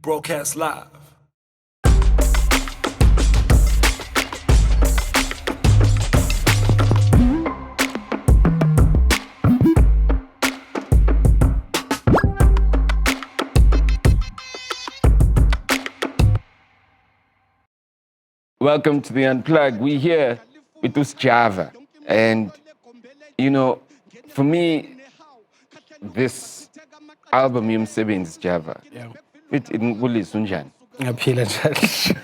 broadcast live. Welcome to the Unplug. We're here with this Sjava. And, you know, for me, this album, Umsebenzi, Sjava, it ngikuliso unjani? Ngiyaphila njalo.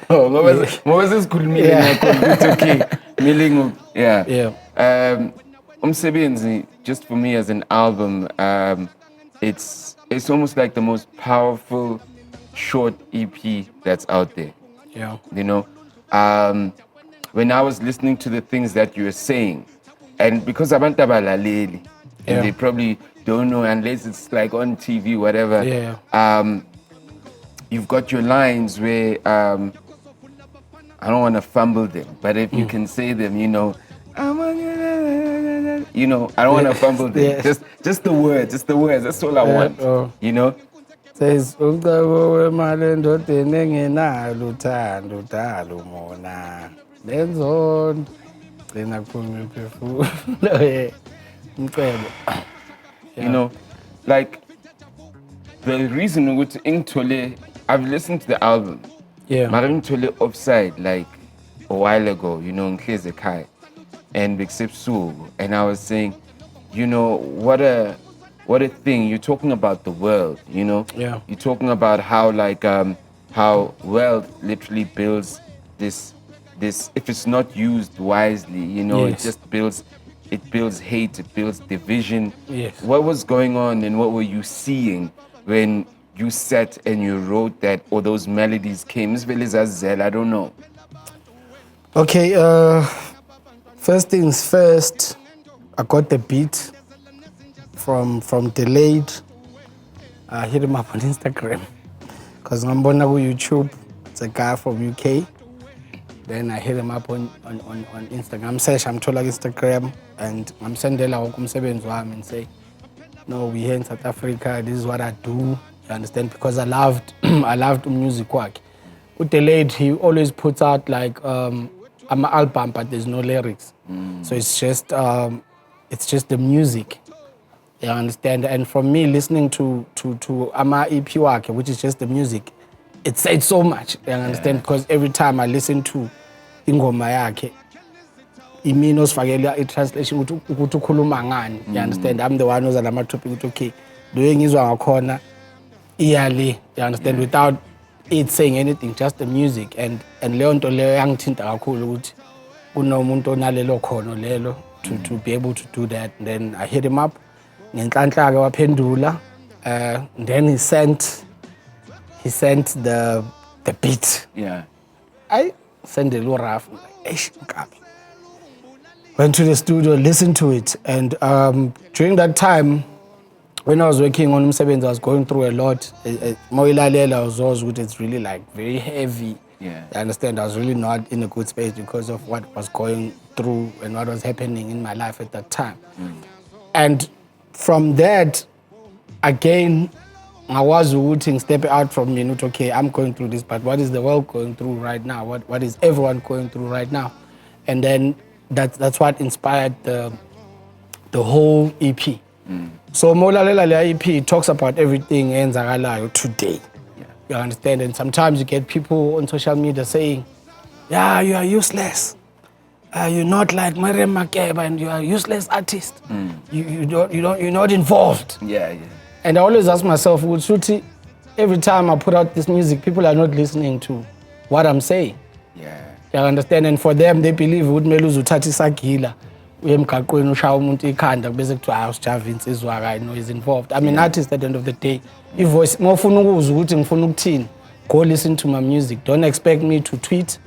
Oh, ngoba sesikhulumile ngakho ukuthi okay, milingo, yeah. Umsebenzi, just for me as an album, it's almost like the most powerful short EP that's out there. Yeah. You know, when I was listening to the things that you were saying, and because abantu abalaleli, and they probably don't know unless it's like on TV, whatever. Yeah. You've got your lines where I don't want to fumble them, but if you can say them, you know, I don't want to fumble them. Yeah. Just the words, That's all I want. You know. Says umcebo wemali endodeni engenalo uthando udala umona lenzondo gcina kuphuma imphefumulo umcebo. You know, like the reason ukuthi ngithole, I've listened to the album. Yeah. Mara ngithole Offside like a while ago, you know, ngihlezi ekhaya and Sugu, and I was saying, you know, what a thing. You're talking about the world, you know? Yeah. You're talking about how like how wealth literally builds this if it's not used wisely, you know, Yes. it builds hate, it builds division. Yes. What was going on and what were you seeing when you sat and you wrote that, or those melodies came? I don't know. Okay, first things first, I got the beat from Delayed. I hit him up on Instagram because I'm on YouTube. It's a guy from UK. Then I hit him up on Instagram. I'm told like Instagram, and I'm sending Umsebenzi and say, no, we here in South Africa. This is what I do. You understand? Because I loved music work. With Delayed, he always puts out like I'm an album, but there's no lyrics. So it's just the music. You understand? And for me, listening to Ama EP work, which is just the music, it said so much. You understand? Because every time I listen to ingoma yakhe, imino sifakela i-translation ukuthi ukhuluma ngani. You understand? I'm the one who's on my topic ukuthi okay, lo engizwa ngakhona iyale. You understand? Without it saying anything, just the music. And leyo nto leyo yangithinta kakhulu ukuthi kunomuntu onalelo khono lelo to be able to do that. And then I hit him up. Ngenhlanhla ke waphendula. Then he sent the beat. Yeah. I sent a little rough. I'm like, eish, Nkabi. Went to the studio, listened to it. And during that time, when I was working on Umsebenzi, I was going through a lot. Moilalela was always good. It's really like very heavy. Yeah. I understand. I was really not in a good space because of what was going through and what was happening in my life at that time. And from that, again, I was rooting, stepping out from me, not okay, I'm going through this, but what is the world going through right now? What is everyone going through right now? And then that's what inspired the whole EP. So Molalela EP talks about everything enzakalayo today. Yeah. You understand? And sometimes you get people on social media saying, yeah, you are useless. You're not like Mariam Makeba and you are a useless artist. You're not involved. Yeah. And I always ask myself, every time I put out this music, people are not listening to what I'm saying. Yeah. You understand? And for them, they believe ukuthi kumele uzuthatha isagila uyemgaqweni ushaya umuntu ikhanda bese kuthiwa uSjava insizwa akayi no is involved. I'm an artist at the end of the day. Ivoice mawufuna ukuzwa ukuthi ngifuna ukuthini, go listen to my music. Don't expect me to tweet.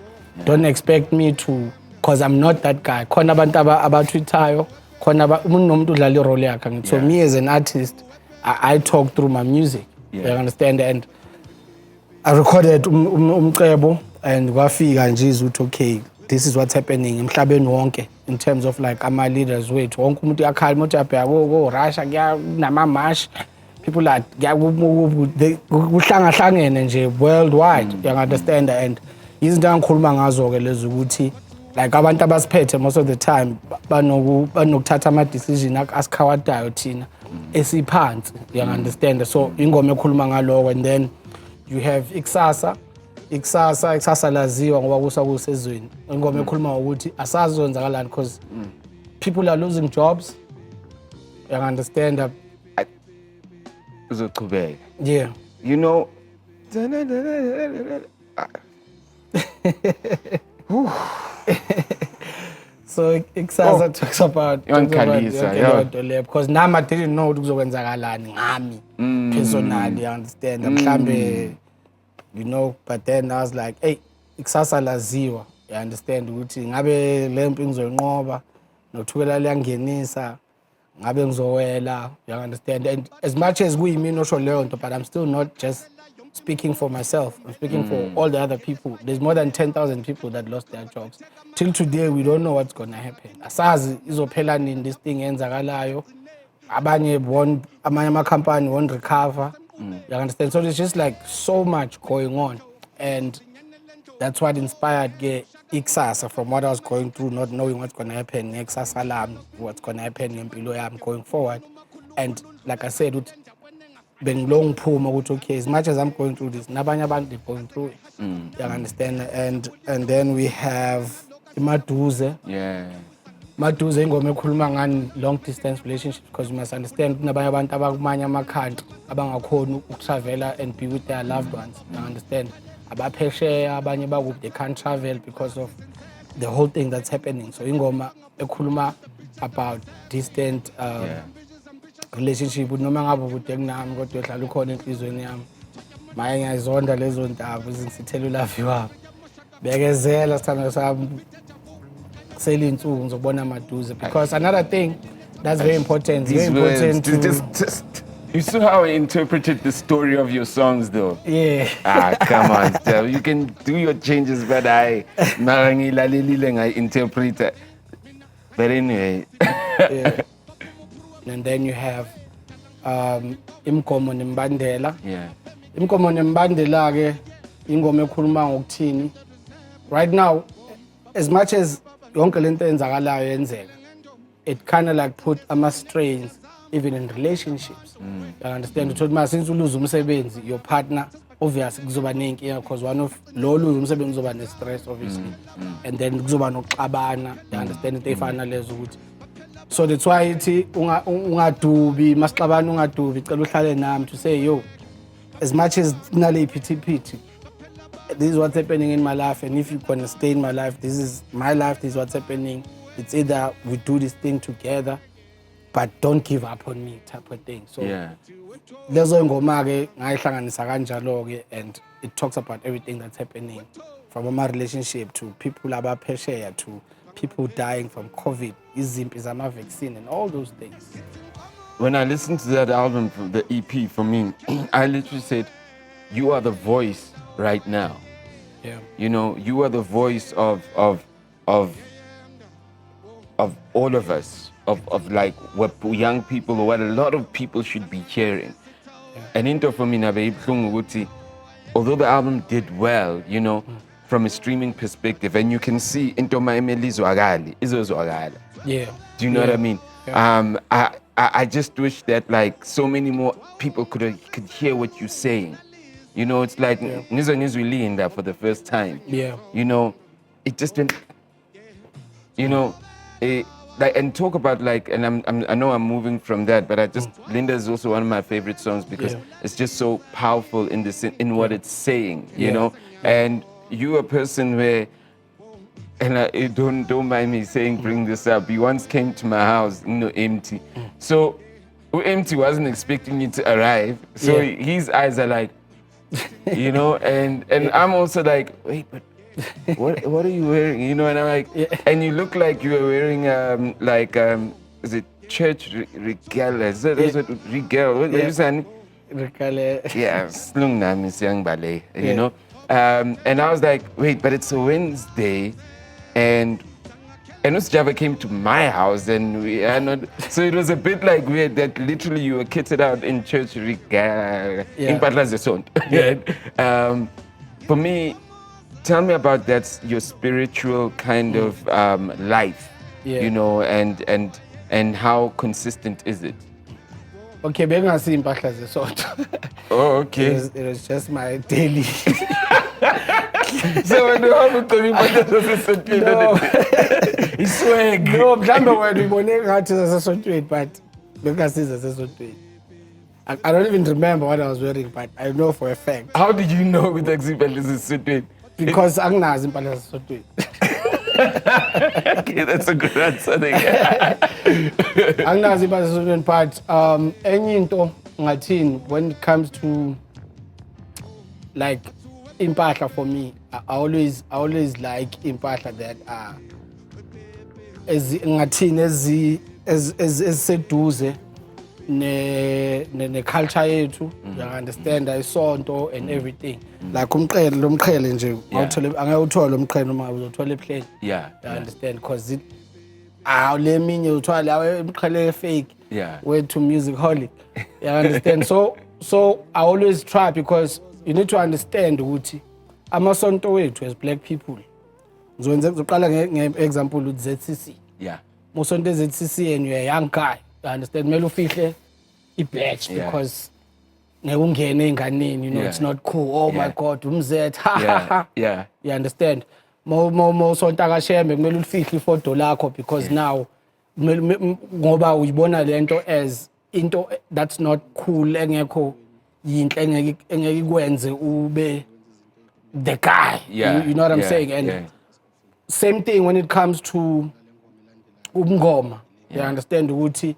Don't expect me to, because I'm not that guy. Khona abantu abatweetayo, khona umuntu nomuntu udlala irole yakhe ngithi. So me as an artist, I talk through my music. You understand? And I recorded umcebo and kwafika nje ukuthi okay, this is what's happening emhlabeni wonke in terms of like ama leaders wethu wonke umuntu uyakhala umuntu uyabheka ko Russia kuya namamash people are kuhlangahlangene nje worldwide, you understand, and izinto angikhuluma ngazo ke lezi ukuthi like abantu abasiphethe most of the time banokuthatha ama decision asikhawadayo thina esiphansi, you understand, so ingoma ekhuluma ngaloko. And then you have ikusasa laziwa ngoba kusezweni, ingoma ekhuluma ukuthi asazi kwenzakalani because people are losing jobs, you understand. Uzochubeka. Yeah. You know, so ikusasa talks about because now I didn't know ukuthi kuzokwenzakalani ngami personally, you understand, mhlambe, you know, but then I was like, hey, ikusasa laziwa, you understand, ukuthi ngabe lempi ngizoyinqoba nothukela liyangenisa, ngabe ngizowela, you understand. And as much as kuyimina osho leyo nto, but I'm still not just speaking for myself, I'm speaking for all the other people. There's more than 10,000 people that lost their jobs. Till today, we don't know what's going to happen. Asazi izophela nini this thing yenzakalayo. Amanye ama-company won't recover. You understand? So there's just like so much going on. And that's what inspired ikusasa from what I was going through, not knowing what's going to happen, ikusasa lami, what's going to happen ngempilo yami going forward. And like I said, bengilong phuma ukuthi okay, as much as I'm going through this, nabanye abantu they're going through it. You understand? And then we have Maduze. Yeah. Maduze ingoma ekhuluma ngani long distance relationships, because you must understand kunabanye abantu abakumanye ama-country abangakhona ukutravela and be with their loved ones. You understand? Abaphesheya abanye bakuphi, they can't travel because of the whole thing that's happening. So ingoma ekhuluma about distant relationship, noma ngabe ukude kunami kodwa uhlala ukhona enhlizweni yami. Maye ngiyazonda lezo ndaba ezingisithela ulavi wami. Bekezela sithando sami selinsuku ngizobona Maduze, because another thing that's very important. These very words, important just you saw how I interpreted the story of your songs, though. Yeah. Come on, Steph. You can do your changes, but I interpret it. But anyway. Yeah. And then you have Imkomo Nembandela. Yeah. Imkomo Nembandela ke ingoma ekhuluma ngokuthini. Right now, as much as yonke lento enzakalayo yenzeka, it kind of like put strains even in relationships. You understand? Since you lose umsebenzi, your partner obviously kuzoba nenkinga because one of lo lose umsebenzi uzoba ne-stress obviously. And then kuzoba nokuxabana, you understand, into efana lezo ukuthi. So that's why ithi ungadubi, masixabana ungadubi, cela uhlale nami to say yo, as much as nale iphithiphithi, this is what's happening in my life, and if you're gonna stay in my life, this is my life, this is what's happening. It's either we do this thing together, but don't give up on me, type of thing. So lezo ngoma ke ngayihlanganisa kanjalo ke, and it talks about everything that's happening, from my relationship to people abaphesheya to people dying from COVID, izimpi zama vaccine and all those things. When I listened to that album, the EP for me, I literally said, you are the voice right now. Yeah. You know, you are the voice of all of us, of like what young people or what a lot of people should be hearing. And into for me, although the album did well, you know, from a streaming perspective, and you can see into my Yeah. Do you know what I mean? Yeah. I just wish that like so many more people could hear what you're saying. You know, it's like Nizo really in that for the first time. Yeah. You know, it just been, you know, like, and talk about like, and I know I'm moving from that, but I just Linda is also one of my favorite songs because it's just so powerful in what it's saying. You know, and you're a person where. And don't mind me saying, bring this up. You once came to my house, you know, empty. So, empty wasn't expecting you to arrive. So his eyes are like, you know, and I'm also like, wait, but what are you wearing? You know, and I'm like, and you look like you were wearing is it church regale? Is it regale? What are you saying? Regale. Yeah, slung na Miss Young Ballet, you know. And I was like, wait, but it's a Wednesday. And And Sjava came to my house, and we are not. So it was a bit like weird that literally you were kitted out in church in Patla Zesont. For me, tell me about that, your spiritual kind of life, you know, and how consistent is it? Okay, bengasi impahla zesonto. Oh, okay. It was just my daily. So when you have to be swag. No, mhlambe wena ubone ngathi zasesontweni, but bengasi zasesontweni. I don't even remember what I was wearing, but I know for a fact. How did you know with Exibel is suited? Because anginazi impahla zasesontweni. Okay, that's a good answer. Anginazi impahla zasesontweni, but enye into ngathini when it comes to like impahla for me, I always like impahla that are ngathini eziseduze ne culture yethu, you understand, isonto and everything. Like umqhele lo mqhele nje awuthole angayuthola lo mqhele noma uzothola eplane. Yeah. You understand, because it le minye uthola lawe umqhele fake. Yeah. Way to music holic. You understand? So I always try, because you need to understand ukuthi amasonto wethu as black people. Ngizoqala nge-example with ZCC. Yeah. Musonto ZCC and you're a young guy. You understand? Mele ufihle i-badge because nekungene enganeni, you know, it's not cool. Oh my God, umzet. Yeah. You understand? Mo sonto akashembe kumele ulifihle ifoto lakho, because now ngoba uyibona lento as into that's not cool, engekho yinhle engeke ikwenze ube the guy. You know what I'm saying? And same thing when it comes to umngoma. You understand ukuthi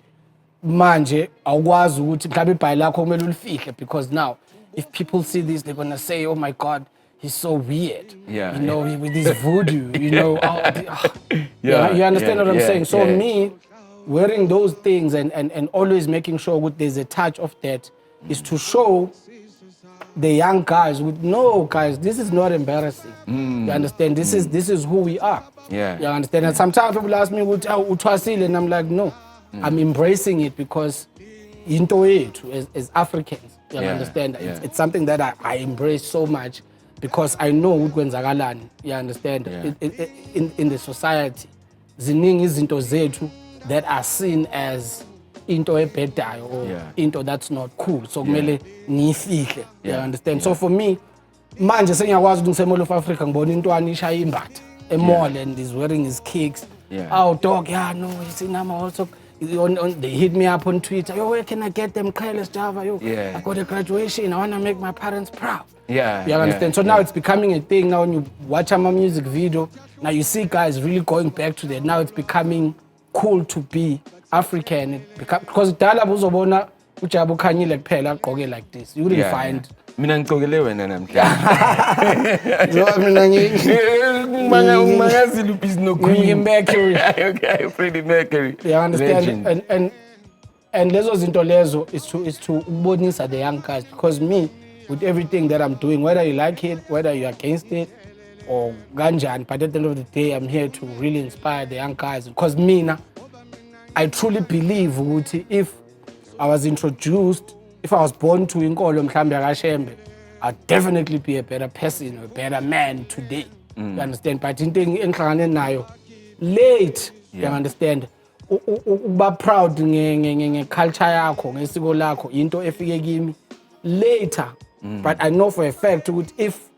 manje awukwazi ukuthi mhlawumbe ibhayi lakho kumele ulifihle, because now if people see this they're going to say, oh my God, he's so weird. You know, with this voodoo, you know. You understand what I'm saying? So me wearing those things and always making sure that there's a touch of that is to show the young guys with, no guys, this is not embarrassing. You understand? This is who we are. You understand? And sometimes people ask me, utwasile, and I'm like, no, I'm embracing it because into yethu as Africans. You understand? It's something that I embrace so much because I know ukwenzakalani. You understand? In the society, ziningi izinto zethu that are seen as into ebhedayo or into that's not cool. So kumele ngiyifihle. You understand? So for me, manje sengiyakwazi ukuthi ngisemall of Africa ngibona intwana ishaya imbatha emall and he's wearing his kicks. Oh dog, no, you see now also they hit me up on Twitter. Yo, where can I get them careless Sjava? Yo, I got a graduation. I want to make my parents proud. You understand? So now it's becoming a thing. Now when you watch my music video, now you see guys really going back to that. Now it's becoming cool to be African. Because dala buzobona uJabu Khanyile kuphela agqoke like this. You wouldn't find. Mina ngigqokele wena namhlanje. Mina Mercury. Okay, Freddie Mercury. You understand? And lezo zinto lezo is to ubonisa the young guys, because me with everything that I'm doing, whether you like it, whether you're against it or ganjan, but at the end of the day I'm here to really inspire the young guys, because me I truly believe ukuthi if I was born to inkolo mhlambe akashembe, I'd definitely be a better person, a better man today. You understand? But into engihlangane nayo late, you understand? Uba proud nge-culture yakho, ngesiko lakho, into efike kimi later. But I know for a fact ukuthi if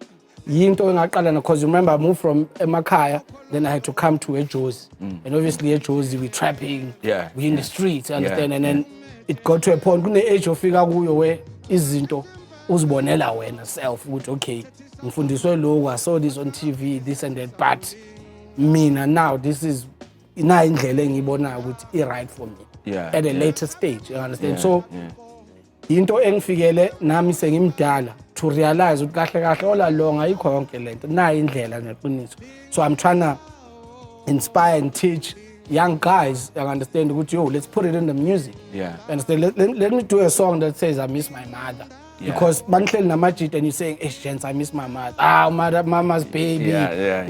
yinto engaqala, because remember I moved from emakhaya, then I had to come to eJozi. And obviously eJozi we trapping, we in the streets, you understand? And then it got to a point kune age ofika kuyo where izinto uzibonela wena self ukuthi okay, ngifundiswe lokho, I saw this on TV, this and that, but mina now this is ina indlela engibona ukuthi i-right for me at a later stage, you understand? So into engifikele nami sengimdala to realize ukuthi kahle kahle all along ayikho yonke lento na indlela neqiniso. So I'm trying to inspire and teach young guys, you understand, yo, let's put it in the music. Understand? Let me do a song that says I miss my mother. Because banhleli namajit and you saying, gents, I miss my mother. Mama's baby.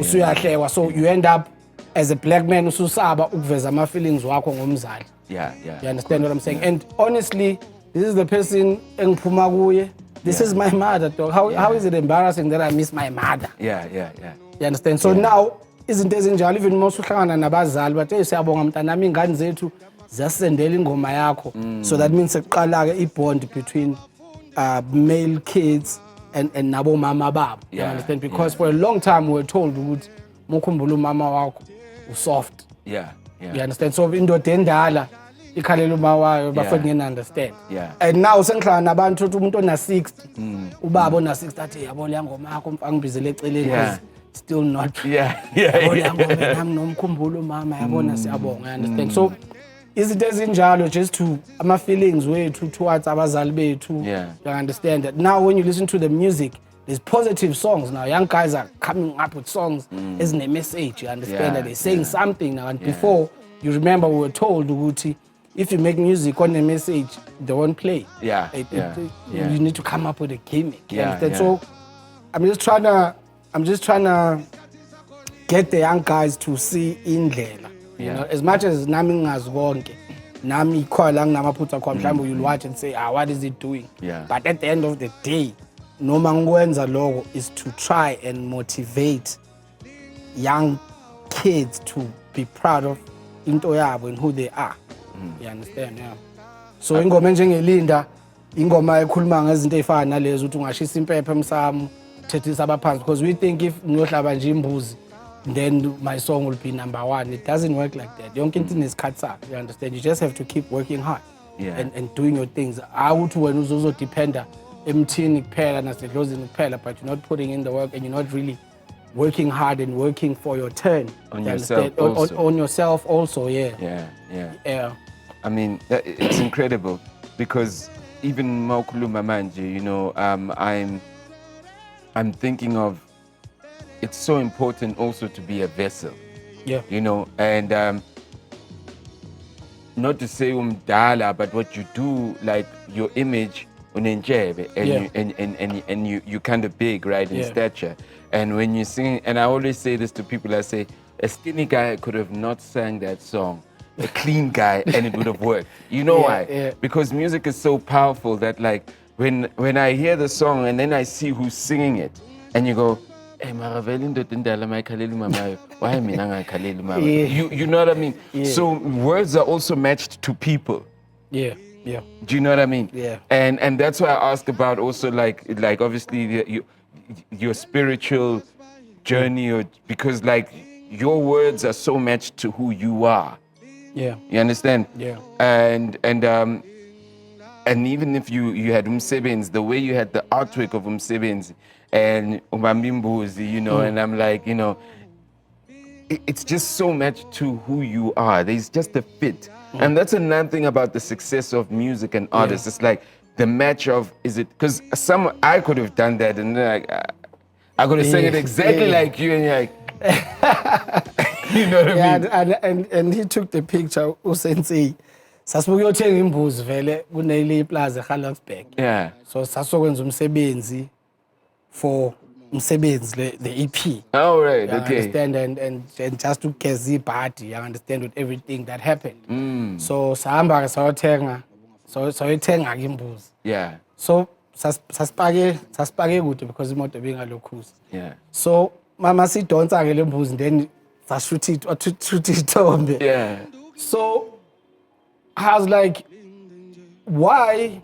So you end up as a black man ususaba ukuveza ama feelings wakho ngomzali. Yeah. You understand what I'm saying? And honestly, this is the person engiphuma kuye. This is my mother, dog. How is it embarrassing that I miss my mother? Yeah. You understand? So now, izinto ezinjalo even uma usuhlangana nabazali bathi siyabonga mntanami ingane zethu ziyasendela ingoma yakho. So that means sekuqala ke bond between male kids and nabo mama babo. You understand? Because for a long time we were told ukuthi mukhumbula umama wakho usoft. Yeah. You understand? So indoda endala ikhalela uma wayo bafuna ngene understand. Yeah. And now sengihlala nabantu uthi umuntu ona 60 ubaba ona 60 athi yabo le ngoma yakho mfangibizele eceleni because still not. Yabo le ngoma nami nomkhumbulo umama yabona siyabonga. You understand? So izinto ezinjalo just to ama feelings wethu towards abazali bethu. You understand that now when you listen to the music there's positive songs now. Young guys are coming up with songs as a message. You understand that they're saying something now. And before, you remember we were told, Uguti, if you make music on a message, they won't play. You need to come up with a gimmick. You understand? So I'm just trying to get the young guys to see indlela. You know, as much as nami ngazonke, nami khona nginamaphutha khona mhlawumbe you'll watch and say, what is it doing? But at the end of the day, noma ngikwenza lokho is to try and motivate young kids to be proud of into yabo and who they are. You understand? So ingoma enjengelinda ingoma ekhuluma ngezinto ezifana nalezo ukuthi ungashisa impepho emsamo thethisa abaphansi because we think if ngiyohlaba nje imbuzi then my song will be number 1. It doesn't work like that. Yonke into inesikhathi sayo. You understand? You just have to keep working hard and doing your things. Awuthi wena uzodependa emthini kuphela nasedlozini kuphela, but you're not putting in the work and you're not really working hard and working for your turn. On yourself also. On yourself also, Yeah. I mean, it's incredible because even Maukuluma Manje, you know, I'm thinking of it's so important also to be a vessel. You know, and not to say umdala, but what you do, like your image unenjebe and you kind of big, right, in stature. And when you sing, and I always say this to people, I say a skinny guy could have not sang that song, a clean guy, and it would have worked. You know why? Because music is so powerful that like when I hear the song and then I see who's singing it, and you go, hey, why you know what I mean? So words are also matched to people. Do you know what I mean? And that's why I ask about also like obviously your spiritual journey, or because like your words are so matched to who you are. You understand? And even if you had Umsebenzi, the way you had the artwork of Umsebenzi and Umamimbuzi, you know, and I'm like, you know, it's just so matched to who you are. There's just a fit. And that's another thing about the success of music and artists. It's like the match of, is it, because I could have done that and like, I could have sang it exactly like you and you're like, you know what I mean? And he took the picture, Usenzi. Sasibukuyothenga imbuzi vele kuneli plaza eHallotsburg. So sasokwenza umsebenzi for Umsebenzi, the EP. Oh, right, you okay. Understand? And just to get party, you understand with everything that happened. So sahamba sayothenga imbuzi. So sasipake kude because imoto bengalokhuza. So mama sidonsa ke le mbuzi then sashoot it. So I was like, why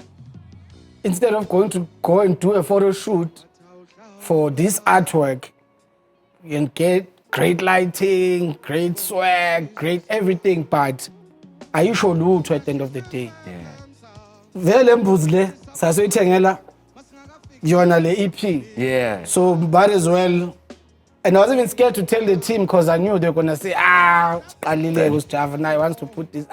instead of going and do a photo shoot for this artwork and get great lighting, great swag, great everything, but are you sure lutho at the end of the day? Vele mbuzi le sasoyithengela yona le EP. So might as well. And I was even scared to tell the team because I knew they were gonna say, Qalile Sjava now he wants to put this.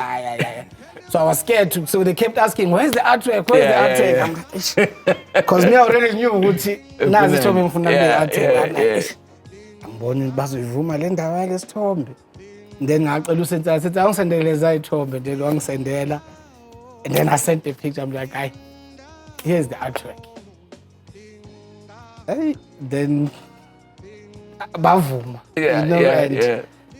So I was scared to. So they kept asking, "Where's the artwork? Where's the artwork?" Because me I already knew ukuthi nazi Thombe ngifuna le artwork. Angiboni bazoyivuma le ndawo le sithombe. Then ngacela usenza sithi angisendele zayithombe then wangisendela. And then I sent the picture. I'm like, here's the artwork. Then bavuma.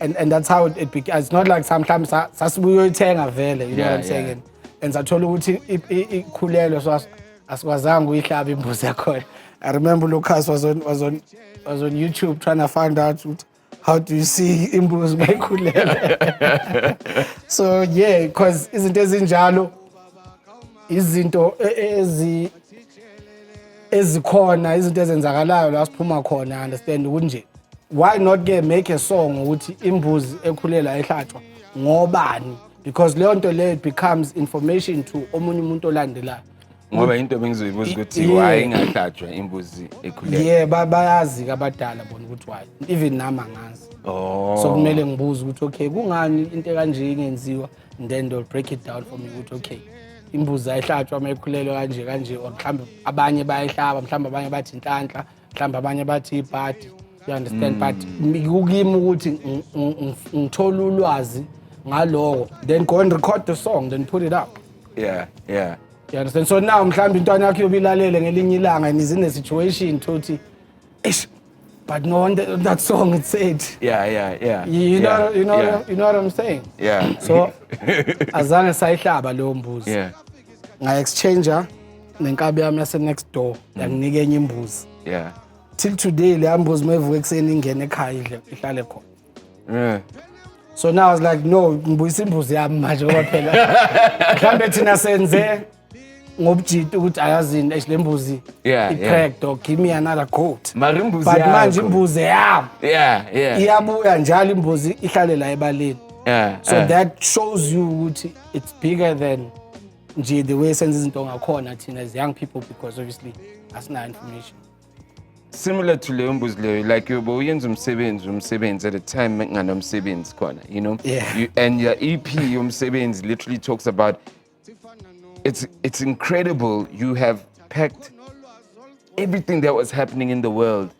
and that's how it began. It's not like sometimes sasibuyoyithenga vele, you know what I'm saying? And sathola ukuthi ikhulelwe so asikwazanga uyihlaba imbuzi yakhona. I remember Lucas was on YouTube trying to find out how do you see imbuzi mayikhulelwe. So yeah, because izinto ezinjalo izinto ezikhona izinto ezenzakalayo la siphuma khona, understand kunje. Why not make a song ukuthi imbuzi ekhulela ehlatshwa ngobani? Because leyo nto leyo it becomes information to omunye umuntu olandelayo. Ngoba into bengizoyibuza ukuthi why ingahlatshwa imbuzi ekhulela. Yeah, bayazi abadala bona ukuthi why. Even nama ngazi. Oh. So kumele ngibuze ukuthi okay kungani into kanje ingenziwa, and then they'll break it down for me ukuthi okay imbuzi ayihlatshwa mayikhulelwe kanje or mhlambe abanye bayihlaba, mhlambe abanye bathi inhlanhla, mhlambe abanye bathi ibhadi. You understand? But ukimi ukuthi ngithola ulwazi ngaloko, then go and record the song, then put it up. Yeah. You understand? So now mhlambe intwana yakho yobilalele ngelinye ilanga and is in a situation tothi but no one that song it said. Yeah. You know what I'm saying? Yeah. So azange sayihlaba leyo mbuzi. Yeah. Nga-exchanger nenkabi yami yase next door yanginika enye imbuzi. Yeah. Till today le mbuzi mayivuka ekseni ingene ekhaya ihlale khona. Yeah. So now I was like, no, ngibuyisa imbuzi yami manje ngoba phela mhlambe thina senze ngobujito ukuthi ayazini le mbuzi i-cracked or give me another goat. But manje imbuzi yami. Yeah. Iyabuya njalo imbuzi ihlale la ebaleni. Yeah. So that shows you ukuthi it's bigger than nje the way senze izinto ngakhona thina as young people, because obviously asina information. Similar to leyo mbuzi leyo, like you uyenza umsebenzi at a time nganomsebenzi khona, you know. Yeah. And your EP umsebenzi literally talks about it's incredible. You have packed everything that was happening in the world,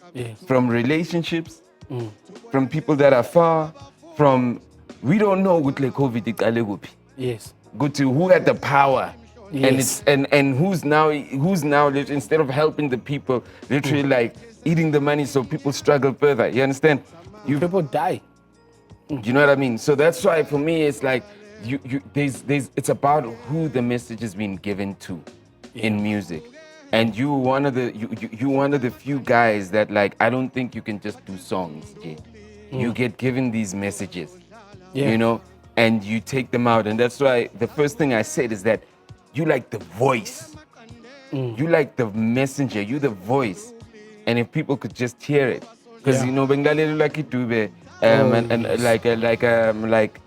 from relationships, from people that are far, from we don't know what like COVID iqale kuphi. Yes. Go to who had the power. Yes. And who's now instead of helping the people, literally like eating the money so people struggle further. You understand? People die. You know what I mean? So that's why for me it's like it's about who the message is being given to in music. And you one of the few guys that like I don't think you can just do songs, Jay. You get given these messages. You know, and you take them out. And that's why the first thing I said is that you like the voice. You like the messenger, you the voice. And if people could just hear it. Because you know, Bengali like it too, and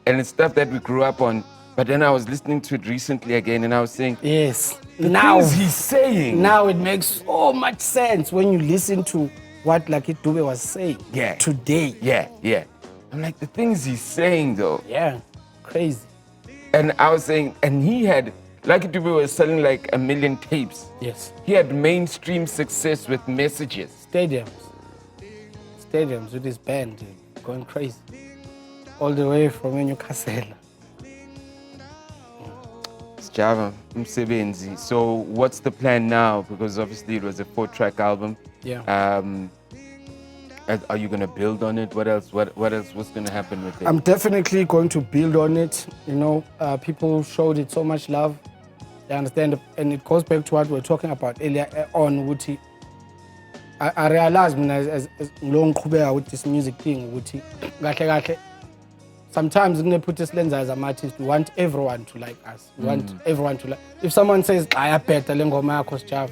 it's stuff that we grew up on. But then I was listening to it recently again and I was saying, yes, now he's saying. Now it makes so much sense when you listen to what Lucky Dube was saying today. Yeah. I'm like, the things he's saying though. Yeah, crazy. And I was saying, and he had, Lucky Dube was selling like 1 million tapes. Yes. He had mainstream success with messages. Stadiums with his band, dude, going crazy. All the way from Newcastle. Sjava, Umsebenzi. So what's the plan now? Because obviously it was a 4-track album. Yeah. Are you going to build on it? What else? What's going to happen with it? I'm definitely going to build on it. You know, people showed it so much love. They understand, and it goes back to what we were talking about earlier on. Wuthi, I realized as long with this music thing, Wuthi, kahle. Sometimes when they put this lens as an artist, we want everyone to like us. We want everyone to like. If someone says, "I better lengoma yakho Sjava,"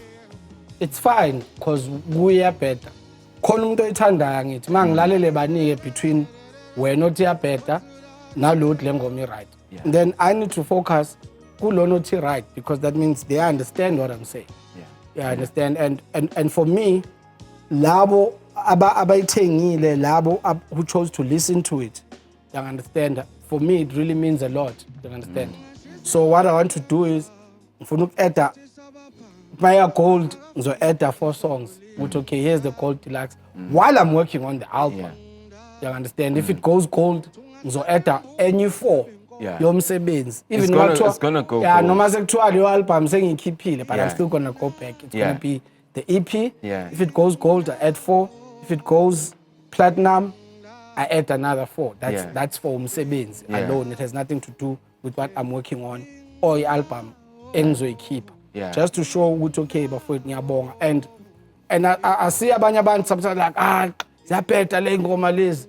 it's fine because we are better. Khona umuntu oyithandayo ngithi mangilalele banike between wena othi better nalot lengoma right. Then I need to focus kulona othi right, because that means they understand what I'm saying. Yeah, I understand. And for me, labo abayithengile, labo who chose to listen to it, you understand. For me, it really means a lot. You understand. So what I want to do is, for look at that, Maya Gold, so add 4 songs. Okay, here's the Gold Deluxe. While I'm working on the album, you understand. If it goes gold, so add any 4. Umsebenzi. Even it's gonna go. Yeah, no matter what your album, I'm saying keep it, but I'm still gonna go back. It's gonna be the EP. If it goes gold, I add 4. If it goes platinum, I add another 4. Yeah. That's for Umsebenzi Yeah. alone. It has nothing to do with what I'm working on or album engizoyikhipha. Yeah. Just to show ukuthi okay bafowethu ngiyabonga. And I see abanye abantu sometimes like ziyaphetha le ngoma lezi.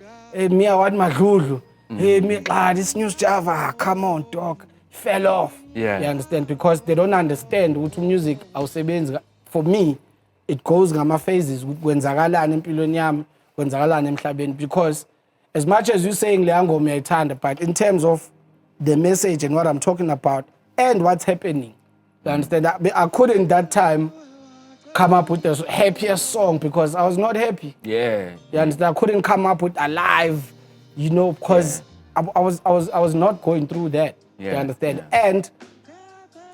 Mia what madludlu. Hey me this new Sjava, come on dog. Fell off. Yeah. You understand? Because they don't understand ukuthi music awusebenzi. For me, it goes ngama phases. Kwenzakalani empilweni yami, kwenzakalani emhlabeni, because as much as you saying le ngoma uyayithanda, but in terms of the message and what I'm talking about and what's happening, you understand? I couldn't that time come up with the happiest song because I was not happy. Yeah. You understand? I couldn't come up with Alive, you know, because I was not going through that. Yeah. You understand? Yeah. And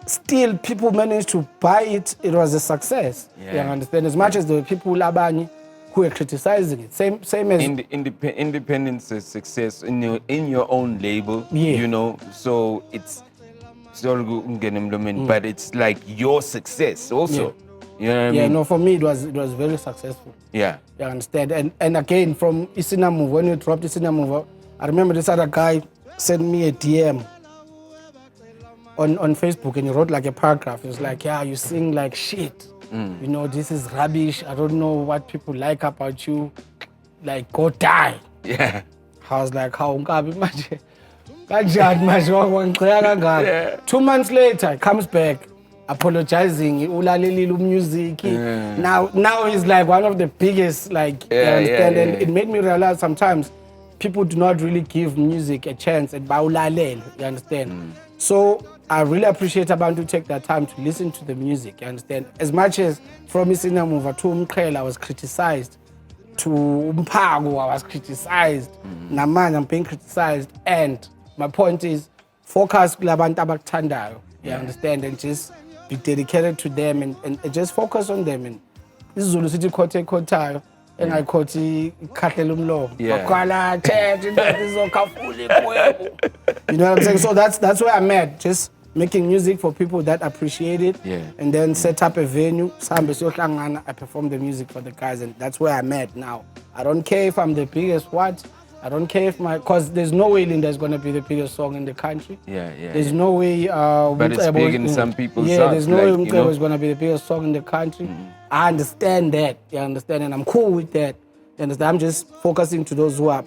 still people managed to buy it. It was a success. Yeah. You understand? As much as there were people who were criticizing it. Same as Independence is success in your own label. Yeah. You know, so it's but it's like your success also. You know what I mean? Yeah, no, for me it was very successful. Yeah. You understand? And again, from Isina Move, when you dropped Isina Move, I remember this other guy sent me a DM on Facebook, and he wrote like a paragraph. He was like, yeah, you sing like shit. You know, this is rubbish. I don't know what people like about you. Like, go die. Yeah. I was like, how ungabi manje? Kanjani manje wangicela kangaka? 2 months later, he comes back apologizing, ulalelile music. Now he's like one of the biggest, like, you understand? And it made me realize sometimes people do not really give music a chance and bawulalele, you understand? So I really appreciate abantu to take that time to listen to the music, you understand? As much as from Isina Move to Umqhela I was criticized, to Umphago I was criticized, namanje I'm being criticized, and my point is focus kulabantu abakuthandayo, you understand, and just be dedicated to them and just focus on them. And isiZulu sithi khothe khothayo engayikhothi ikhahlela umlomo bakhala thethe into izokhafula ikwebo. You know what I'm saying? So that's where I'm at, just making music for people that appreciate it, and then set up a venue. I perform the music for the guys, and that's where I'm at now. I don't care if I'm the biggest what. I don't care if because there's no way Linda's gonna be the biggest song in the country. There's no way. But it's big in some people's songs. There's no way Umqhela is gonna be the biggest song in the country. I understand that. You understand, and I'm cool with that. You understand? I'm just focusing to those who are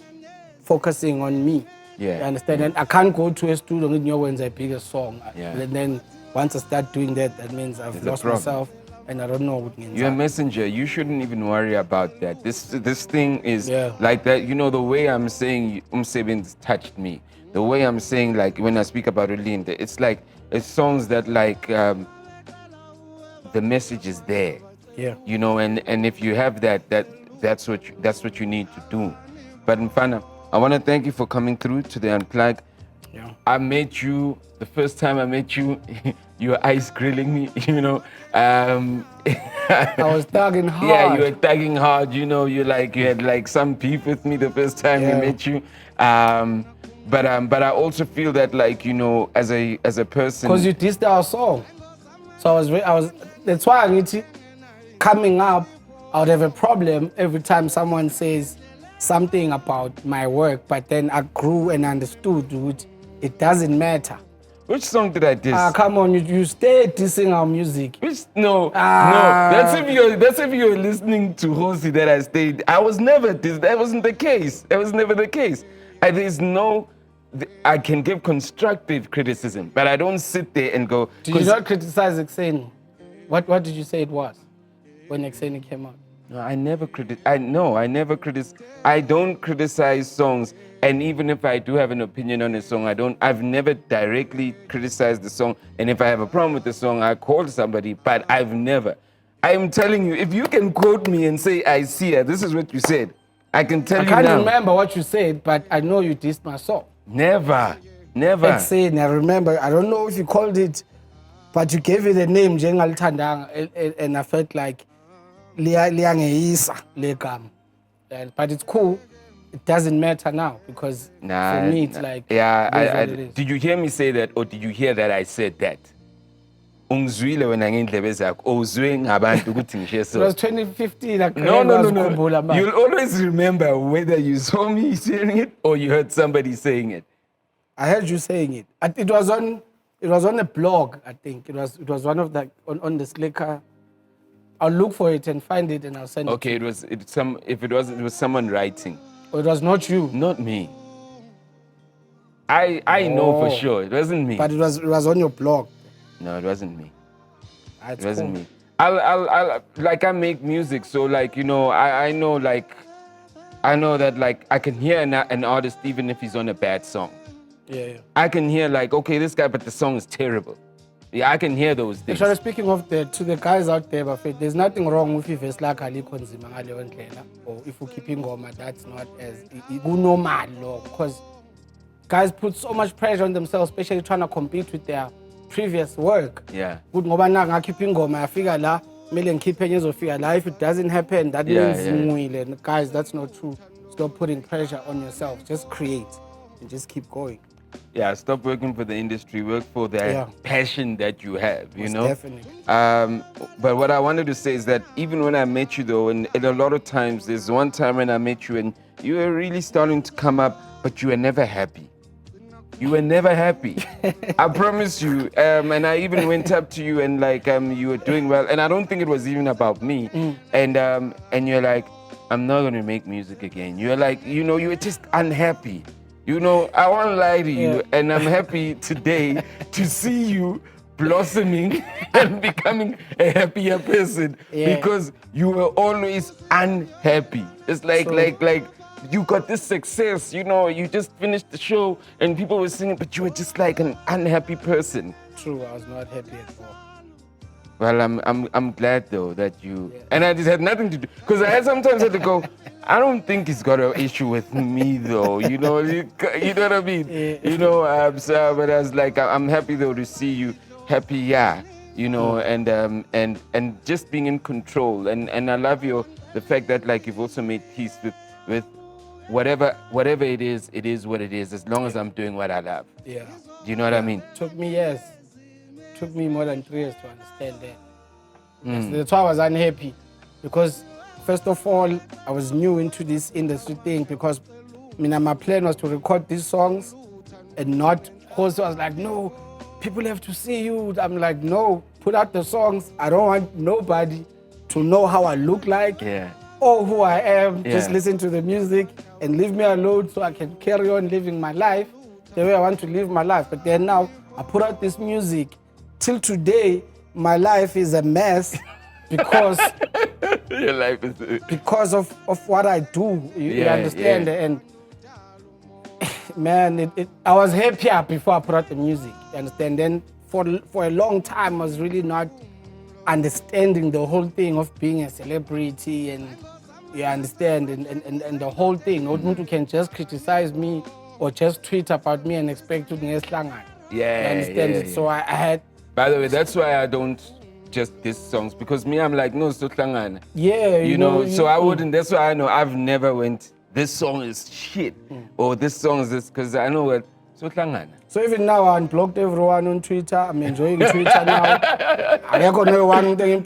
focusing on me. You understand? And I can't go to a studio and know when's the biggest song. And then once I start doing that, that means I've lost myself. And I don't know what means. You're a messenger. You shouldn't even worry about that. This thing is like that. You know, the way I'm saying Umsebenzi touched me. The way I'm saying, like, when I speak about Ulinda, it's like, it's songs that, like, the message is there. You know, and if you have that's what you need to do. But Mfana, I want to thank you for coming through to the Unplug. I met you, the first time I met you, you were ice grilling me, you know. I was thugging hard. Yeah, you were thugging hard, you know. You had like some beef with me the first time we met you. But I also feel that, like, you know, as a person. Because you dissed our song, so I was. That's why I need to coming up. I would have a problem every time someone says something about my work, but then I grew and understood it doesn't matter. Which song did I diss? Come on, you stay dissing our music. No. That's if you're listening to Hosi that I stayed. I was never dissed. That wasn't the case. That was never the case. I can give constructive criticism, but I don't sit there and go. Did you not criticize Exeni? What did you say it was when Exeni came out? No, I never criticize. I don't criticize songs, and even if I do have an opinion on a song, I've never directly criticized the song. And if I have a problem with the song, I call somebody. But I've never. I'm telling you, if you can quote me and say, "I see her," this is what you said. I can tell you now. I can't remember what you said, but I know you dissed my song. Never. Exeni, I remember. I don't know if you called it, but you gave it a name, Jengal Tandang, and I felt like. But it's cool. It doesn't matter now because for me it's like did you hear me say that, or did you hear that I said that? ungizwile wena ngendlebe zakho uzwe ngabantu ukuthi ngishiye It was so 2015. no you'll always remember whether you saw me saying it or you heard somebody saying it. I heard you saying it. It was on a blog, I think. It was one of the on the Slikour. I'll look for it and find it and I'll send Okay, it. it was someone writing. It was not you. Not me. I know for sure it wasn't me. But it was on your blog. No, it wasn't me. That's It wasn't cool. me. I'll like I make music, so like I know that like I can hear an artist even if he's on a bad song. Yeah. I can hear like, okay, this guy, but the song is terrible. Yeah, I can hear those things. Actually, speaking of that, to the guys out there, Buffett, there's nothing wrong with if it's like Ali Konzima ngaleyo ndlela, or if you keep ingoma, that's not as normal, because guys put so much pressure on themselves, especially trying to compete with their previous work. Yeah. Good ngoba na ngakhipha ingoma yafika la, kumele ngikhiphe enye izofika la. If it doesn't happen, that means ngwile. Guys, that's not true. Stop putting pressure on yourself. Just create and just keep going. Yeah, stop working for the industry. Work for that passion that you have, you know? Definitely. But what I wanted to say is that even when I met you, though, and a lot of times, there's one time when I met you and you were really starting to come up, but you were never happy. You were never happy. I promise you. And I even went up to you and like you were doing well. And I don't think it was even about me. And you're like, I'm not gonna make music again. You're like, you were just unhappy. I won't lie to you, and I'm happy today to see you blossoming and becoming a happier person because you were always unhappy. It's like you got this success, you just finished the show and people were singing, but you were just like an unhappy person. True, I was not happy at all. Well, I'm glad though that you and I just had nothing to do because I sometimes had to go. I don't think he's got an issue with me though. You know what I mean. So, but I was like, I'm happy though to see you happy, and just being in control. And I love the fact that like you've also made peace with whatever it is what it is. As long as I'm doing what I love. Yeah. Do you know what I mean? Took me years. Took me more than 3 years to understand that. That's why I was unhappy, because first of all, I was new into this industry thing, because my plan was to record these songs and not, also I was like, no, people have to see you. I'm like, no, put out the songs. I don't want nobody to know how I look like or who I am. Just listen to the music and leave me alone so I can carry on living my life the way I want to live my life. But then now I put out this music. Till today, my life is a mess because your life is because of what I do. You understand? And man, I was happier before I put out the music. You understand? Then for a long time, I was really not understanding the whole thing of being a celebrity, and you understand, and the whole thing. No one can just criticize me or just tweet about me and expect to get slangana. You understand it? So I had. By the way, that's why I don't just diss songs, because me, I'm like, no, so klangana. Yeah, you know. So I wouldn't. That's why I know I've never went, this song is shit, or this song is this, because I know what so klangana. So even now, I unblocked everyone on Twitter. I'm enjoying Twitter now. I reckon one thing,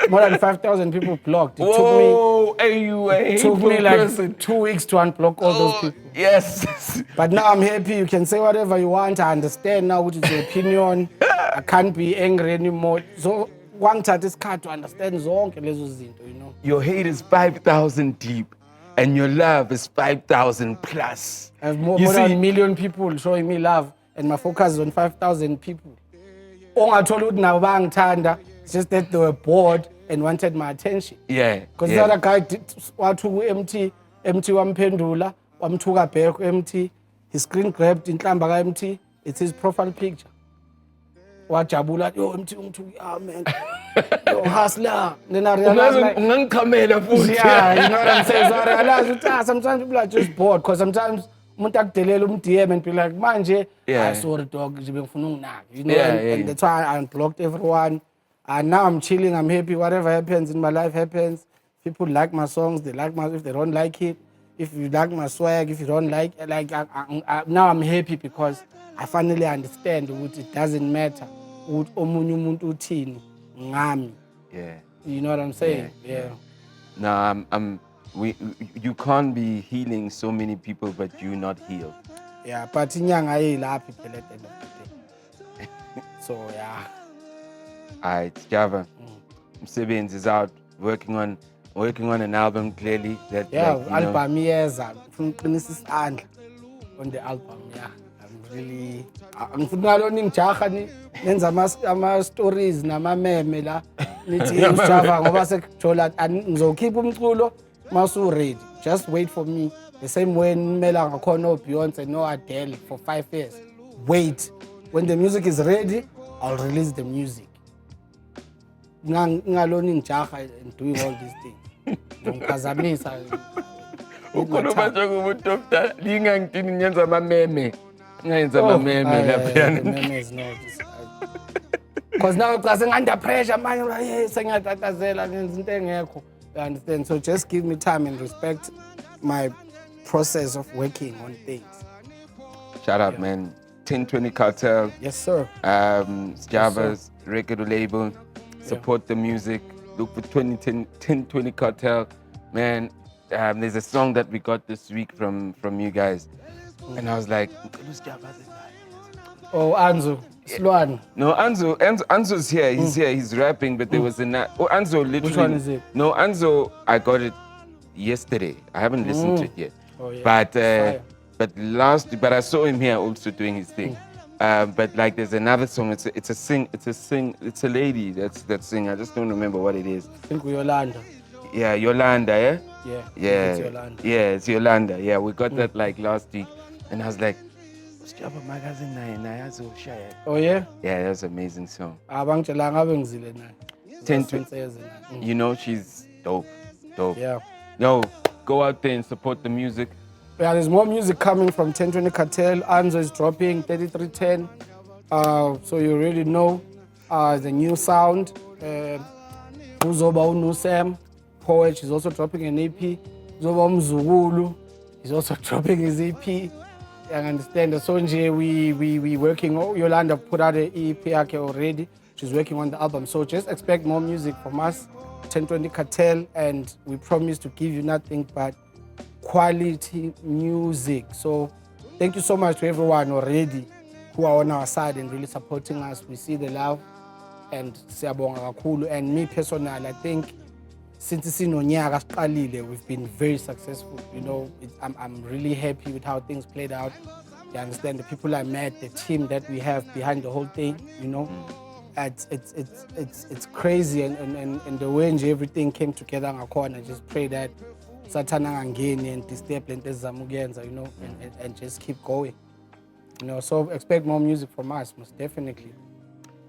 more than 5,000 people blocked. It took me like 2 weeks to unblock all those people. Yes. But now I'm happy. You can say whatever you want. I understand now, which is your opinion. I can't be angry anymore. So one time is hard to understand zonke lezo zinto, Your hate is 5,000 deep, and your love is 5,000 plus. I have more than 1 million people showing me love, and my focus is on 5,000 people. It's just that they were bored and wanted my attention. Yeah. Because the other guy wathu MT wamphendula, wamthuka back MT, he screen grabbed inhlamba ka MT, it's his profile picture. Wajabula, yo MT ungithuka, man. Yo hustler. Then I realized like, yeah, you know what I'm saying? So I realized sometimes people are just bored, because sometimes umuntu akudelela DM and be like, manje, sorry dog, and that's why I unblocked everyone. And now I'm chilling, I'm happy. Whatever happens in my life happens. People like my songs, they like if they don't like it. If you like my swag, if you don't like now I'm happy, because I finally understand what it doesn't matter omunye umuntu uthini ngami. Yeah. You know what I'm saying? Yeah. No, you can't be healing so many people, but you not healed. Yeah, but inyanga ayilaphi phela at the end of the day. So yeah. Alright, Sjava. Umsebenzi is out working on an album clearly. That Yeah, like, you know, album iyeza. Ngifuna uqinisa isandla on the album. Yeah. I'm really ngifuna lo ningijaha nenza ama stories nama meme la nithi Sjava ngoba sekujola ngizokhipha umculo masu ready. Just wait for me. The same way nimela ngakhona Beyonce no Adele for 5 years. Wait. When the music is ready, I'll release the music. Ngaloni ngijaha and doing all these things. Ngiphazamisa. ukhuluma nje kumuntu omdala lingangithini ngenza amameme. Ngenza amameme lapha. Memes no. Because now xa sengi-under pressure manje sengiyatatazela ngenza into engekho. You understand? So just give me time and respect my process of working on things. Shout out, man. 1020 Cartel. Yes, sir. Sjava's record label. Support the music. Look for 1020 Cartel. Man, there's a song that we got this week from you guys. And I was like, Oh, Anzo. Sloan. no, Anzo's here. He's here. He's rapping, but there was Anzo literally. Which one is it? No, Anzo, I got it yesterday. I haven't listened to it yet. Oh, yeah. But I saw him here also doing his thing. But like there's another song. It's a lady that's singing. I just don't remember what it is. I think Yolanda. Yeah, Yolanda. Yeah. Yeah. It's Yolanda. Yeah, it's Yolanda. Yeah, we got that like last week, and I was like, Sjava magazine na share. Oh yeah. Yeah, that's an amazing song. Abangijelanga bengizile naye. 1020. You know she's dope. Yeah. Yo, go out there and support the music. Yeah, there's more music coming from 1020 Cartel. Anzo is dropping 3310. So you already know the new sound. Uzoba Unusem, Poet is also dropping an EP. Uzoba Mzukulu is also dropping his EP. You understand? So we working. Yolanda put out an EP already. She's working on the album. So just expect more music from us, 1020 Cartel, and we promise to give you nothing but quality music. So thank you so much to everyone already who are on our side and really supporting us. We see the love and siyabonga kakhulu. And me personally, I think since sinonyaka siqalile, we've been very successful. You know, I'm really happy with how things played out. You understand, the people I met, the team that we have behind the whole thing, you know. It's crazy and the way everything came together ngakhona. Just pray that Satana angeni and disturb lento ezizamukuyenza, you know, and just keep going. You know, so expect more music from us, most definitely.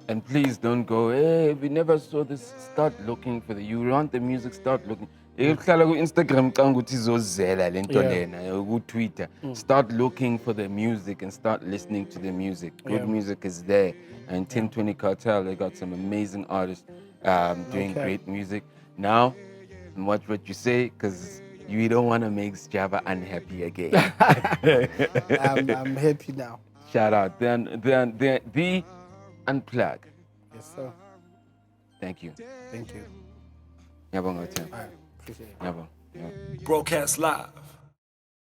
And please don't go, hey, we never saw this. Start looking for you want the music, start looking. Uhlala ku Instagram xa ukuthi izozela lento lena, ku Twitter. Start looking for the music and start listening to the music. Good music is there. And 1020 Cartel, they got some amazing artists doing great music. Now, watch what you say, because you don't want to make Sjava unhappy again. I'm happy now. Shout out. The Unplug. Yes, sir. Thank you. Thank you. Ngiyabonga Tim. I appreciate it. Ngiyabonga. Broadcast live